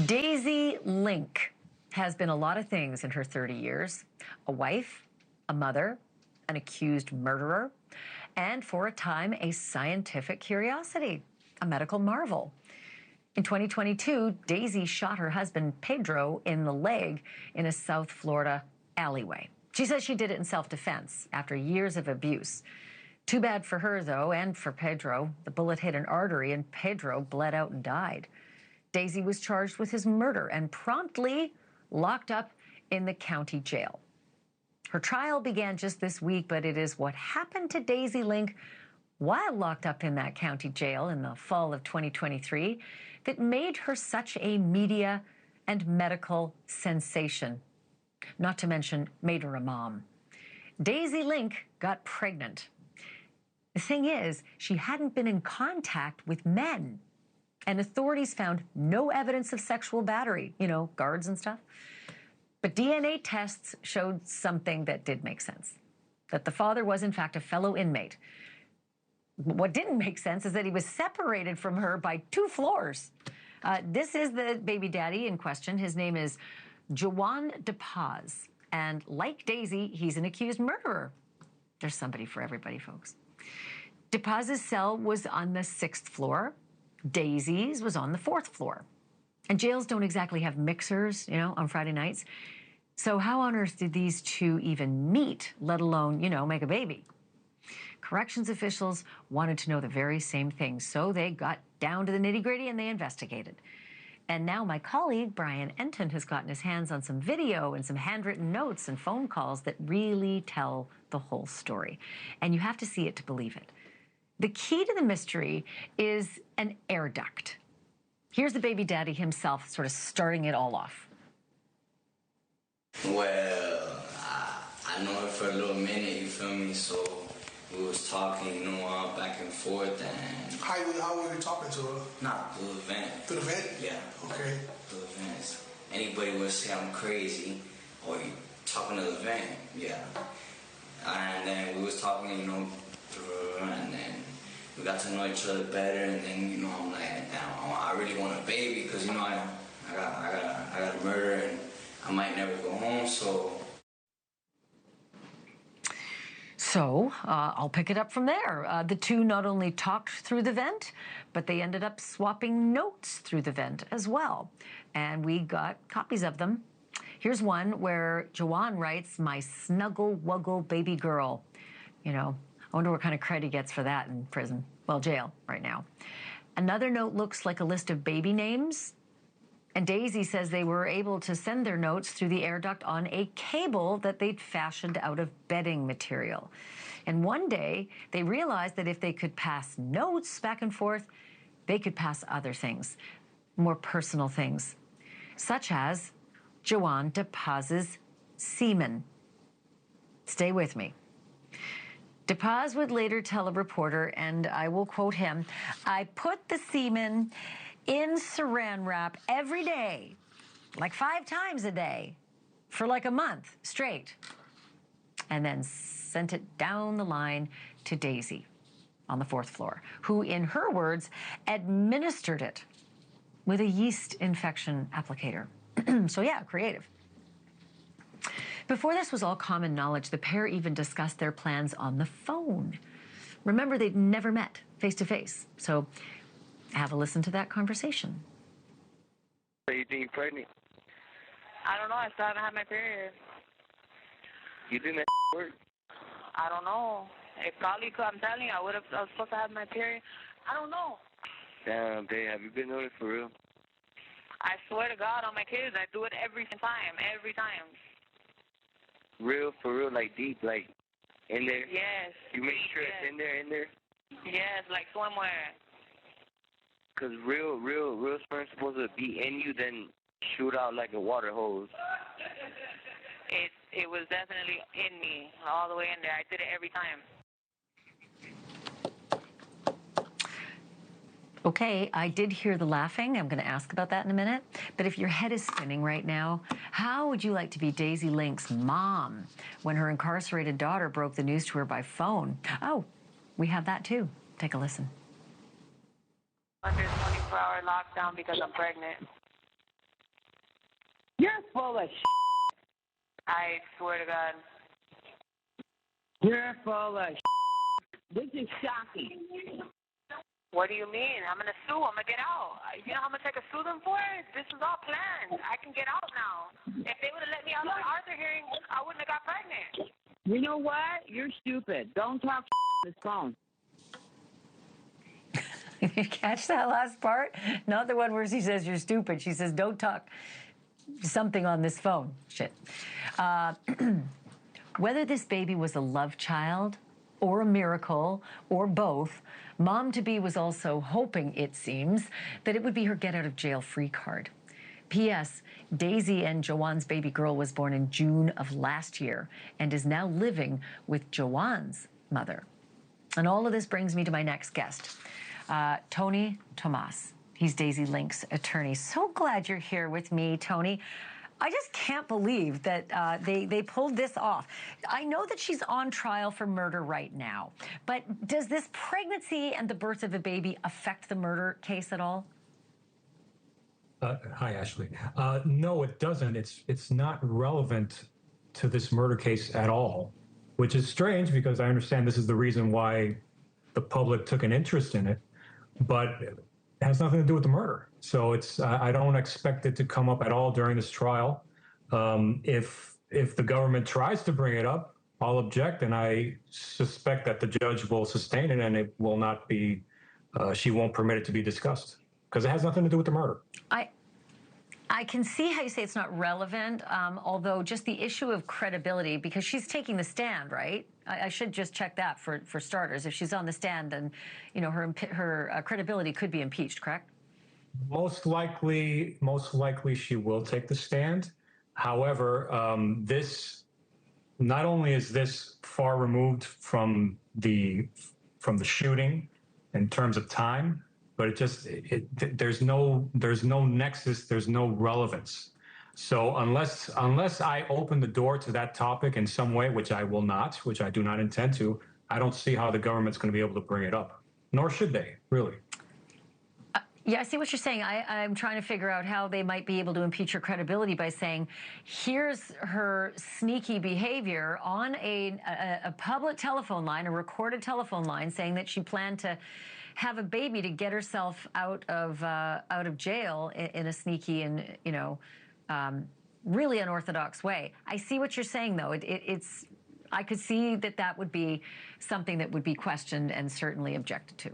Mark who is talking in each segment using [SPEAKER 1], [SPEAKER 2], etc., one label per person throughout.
[SPEAKER 1] Daisy Link has been a lot of things in her 30 years. A wife, a mother, an accused murderer, and for a time, a scientific curiosity, a medical marvel. In 2022, Daisy shot her husband, Pedro, in the leg in a South Florida alleyway. She says she did it in self-defense after years of abuse. Too bad for her, though, and for Pedro. The bullet hit an artery, and Pedro bled out and died. Daisy was charged with his murder and promptly locked up in the county jail. Her trial began just this week, but it is what happened to Daisy Link while locked up in that county jail in the fall of 2023 that made her such a media and medical sensation, not to mention made her a mom. Daisy Link got pregnant. The thing is, she hadn't been in contact with men, and authorities found no evidence of sexual battery, guards and stuff. But DNA tests showed something that did make sense, that the father was, in fact, a fellow inmate. What didn't make sense is that he was separated from her by 2 floors. This is the baby daddy in question. His name is Juan DePaz, and like Daisy, he's an accused murderer. There's somebody for everybody, folks. DePaz's cell was on the 6th floor. Daisy's was on the 4th floor. And jails don't exactly have mixers, on Friday nights. So how on earth did these two even meet, let alone, make a baby? Corrections officials wanted to know the very same thing, so they got down to the nitty-gritty and they investigated. And now my colleague, Brian Entin, has gotten his hands on some video and some handwritten notes and phone calls that really tell the whole story. And you have to see it to believe it. The key to the mystery is an air duct. Here's the baby daddy himself sort of starting it all off.
[SPEAKER 2] Well, I know her for a little minute, you feel me? So we was talking, back and forth and...
[SPEAKER 3] How were you talking to her?
[SPEAKER 2] Nah, through the vent.
[SPEAKER 3] Through the vent?
[SPEAKER 2] Yeah.
[SPEAKER 3] Okay.
[SPEAKER 2] Through the vents. Anybody would say I'm crazy or you talking to the vent, yeah. And then we was talking, and then we got to know each other better, and then, I'm like, damn, I really want a baby, because, I got a murder, and I might never go home, so...
[SPEAKER 1] So, I'll pick it up from there. The two not only talked through the vent, but they ended up swapping notes through the vent as well. And we got copies of them. Here's one where Joanne writes, "My snuggle-wuggle baby girl." I wonder what kind of credit he gets for that in prison. Well, jail right now. Another note looks like a list of baby names. And Daisy says they were able to send their notes through the air duct on a cable that they'd fashioned out of bedding material. And one day, they realized that if they could pass notes back and forth, they could pass other things, more personal things, such as Juan DePaz's semen. Stay with me. DePaz would later tell a reporter, and I will quote him, "I put the semen in saran wrap every day, like 5 times a day, for like a month straight, and then sent it down the line to Daisy on the 4th floor, who, in her words, administered it with a yeast infection applicator." So yeah, creative. Before this was all common knowledge, the pair even discussed their plans on the phone. Remember, they'd never met face-to-face. So have a listen to that conversation.
[SPEAKER 4] Are you think you're pregnant?
[SPEAKER 5] I don't know. I still haven't had my period.
[SPEAKER 4] You think that work?
[SPEAKER 5] I don't know. If probably could, I'm telling you, I was supposed to have my period. I don't know.
[SPEAKER 4] Damn, babe, have you been on it for real?
[SPEAKER 5] I swear to God on my kids, I do it every time.
[SPEAKER 4] Real, for real, like deep, like in there?
[SPEAKER 5] Yes.
[SPEAKER 4] You make sure
[SPEAKER 5] yes.
[SPEAKER 4] it's in there?
[SPEAKER 5] Yes, like swimwear.
[SPEAKER 4] Because real sperm's supposed to be in you, then shoot out like a water hose.
[SPEAKER 5] It was definitely in me, all the way in there. I did it every time.
[SPEAKER 1] Okay, I did hear the laughing. I'm going to ask about that in a minute. But if your head is spinning right now, how would you like to be Daisy Link's mom when her incarcerated daughter broke the news to her by phone? Oh, we have that too. Take a listen.
[SPEAKER 5] Under 24-hour lockdown because I'm pregnant.
[SPEAKER 6] full of
[SPEAKER 5] I swear to God.
[SPEAKER 6] You're full of This is shocking.
[SPEAKER 5] What do you mean? I'm going to sue. I'm going to get out. You know how much I could sue them for? This is all planned. I can get out now. If they would have let me out of the Arthur hearing, I wouldn't have got pregnant.
[SPEAKER 6] You know what? You're stupid. Don't talk on this phone.
[SPEAKER 1] You catch that last part? Not the one where she says you're stupid. She says, don't talk something on this phone. Shit. Whether this baby was a love child or a miracle or both, mom-to-be was also hoping, it seems, that it would be her get-out-of-jail-free card. P.S. Daisy and Joanne's baby girl was born in June of last year and is now living with Joanne's mother. And all of this brings me to my next guest, Tony Tomas. He's Daisy Link's attorney. So glad you're here with me, Tony. I just can't believe that they pulled this off. I know that she's on trial for murder right now, but does this pregnancy and the birth of a baby affect the murder case at all?
[SPEAKER 7] Hi, Ashleigh. No, it doesn't. It's not relevant to this murder case at all, which is strange because I understand this is the reason why the public took an interest in it, but it has nothing to do with the murder. So it's I don't expect it to come up at all during this trial. If the government tries to bring it up, I'll object, and I suspect that the judge will sustain it, and it will not be. She won't permit it to be discussed because it has nothing to do with the murder.
[SPEAKER 1] I can see how you say it's not relevant, although just the issue of credibility, because she's taking the stand, right? I should just check that for starters. If she's on the stand, then her credibility could be impeached, correct?
[SPEAKER 7] Most likely she will take the stand. However, this not only is this far removed from the shooting in terms of time, but there's no nexus, there's no relevance. So unless I open the door to that topic in some way, which I will not, which I do not intend to, I don't see how the government's going to be able to bring it up. Nor should they, really.
[SPEAKER 1] Yeah, I see what you're saying. I'm trying to figure out how they might be able to impeach her credibility by saying, here's her sneaky behavior on a public telephone line, a recorded telephone line, saying that she planned to have a baby to get herself out of jail in a sneaky and really unorthodox way. I see what you're saying, though. I could see that would be something that would be questioned and certainly objected to.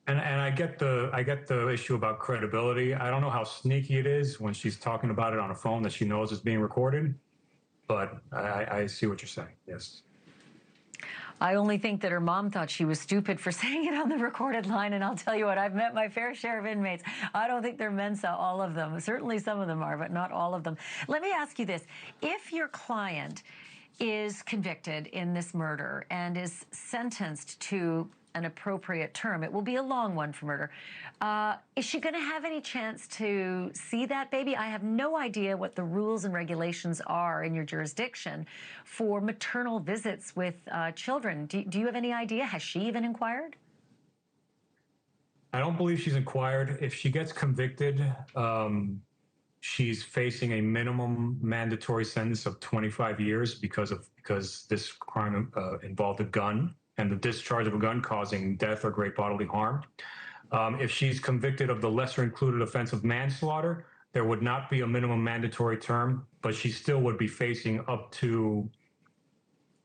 [SPEAKER 7] And I get the issue about credibility. I don't know how sneaky it is when she's talking about it on a phone that she knows is being recorded, but I see what you're saying. Yes.
[SPEAKER 1] I only think that her mom thought she was stupid for saying it on the recorded line, and I'll tell you what, I've met my fair share of inmates. I don't think they're Mensa, all of them. Certainly some of them are, but not all of them. Let me ask you this. If your client is convicted in this murder and is sentenced to an appropriate term, it will be a long one for murder, is she going to have any chance to see that baby? I have no idea what the rules and regulations are in your jurisdiction for maternal visits with children. Do you have any idea? Has she even inquired?
[SPEAKER 7] I don't believe she's inquired. If she gets convicted, she's facing a minimum mandatory sentence of 25 years because this crime involved a gun and the discharge of a gun causing death or great bodily harm. If she's convicted of the lesser included offense of manslaughter, there would not be a minimum mandatory term, but she still would be facing up to,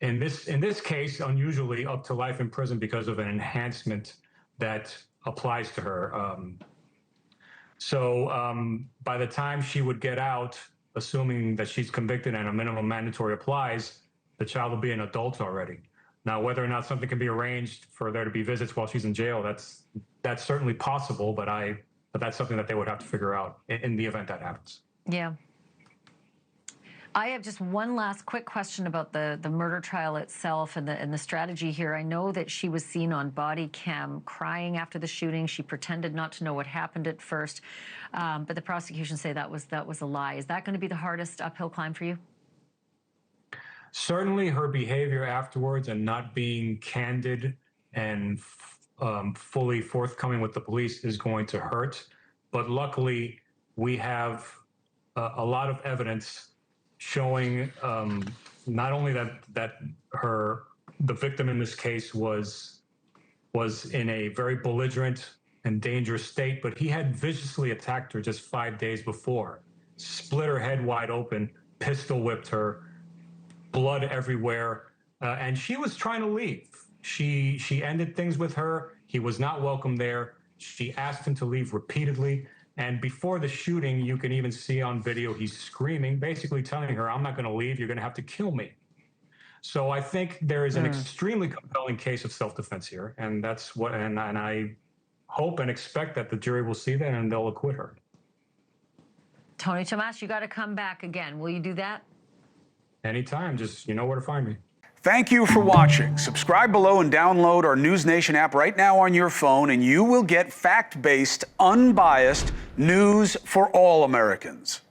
[SPEAKER 7] in this case, unusually up to life in prison because of an enhancement that applies to her. By the time she would get out, assuming that she's convicted and a minimum mandatory applies, the child will be an adult already. Now, whether or not something can be arranged for there to be visits while she's in jail, that's certainly possible, but that's something that they would have to figure out in the event that happens.
[SPEAKER 1] Yeah. I have just one last quick question about the murder trial itself and the strategy here. I know that she was seen on body cam crying after the shooting. She pretended not to know what happened at first, but the prosecution say that was a lie. Is that going to be the hardest uphill climb for you?
[SPEAKER 7] Certainly her behavior afterwards and not being candid and fully forthcoming with the police is going to hurt. But luckily, we have a lot of evidence showing not only that the victim in this case was in a very belligerent and dangerous state, but he had viciously attacked her just 5 days before, split her head wide open, pistol whipped her, blood everywhere, and she was trying to leave. She ended things with her. He was not welcome there. She asked him to leave repeatedly. And before the shooting, you can even see on video, he's screaming, basically telling her, I'm not going to leave. You're going to have to kill me. So I think there is an extremely compelling case of self-defense here. And that's what, and I hope and expect that the jury will see that and they'll acquit her.
[SPEAKER 1] Tony Tomas, you got to come back again. Will you do that?
[SPEAKER 7] Anytime. Just, you know where to find me.
[SPEAKER 8] Thank you for watching. Subscribe below and download our NewsNation app right now on your phone, and you will get fact-based, unbiased news for all Americans.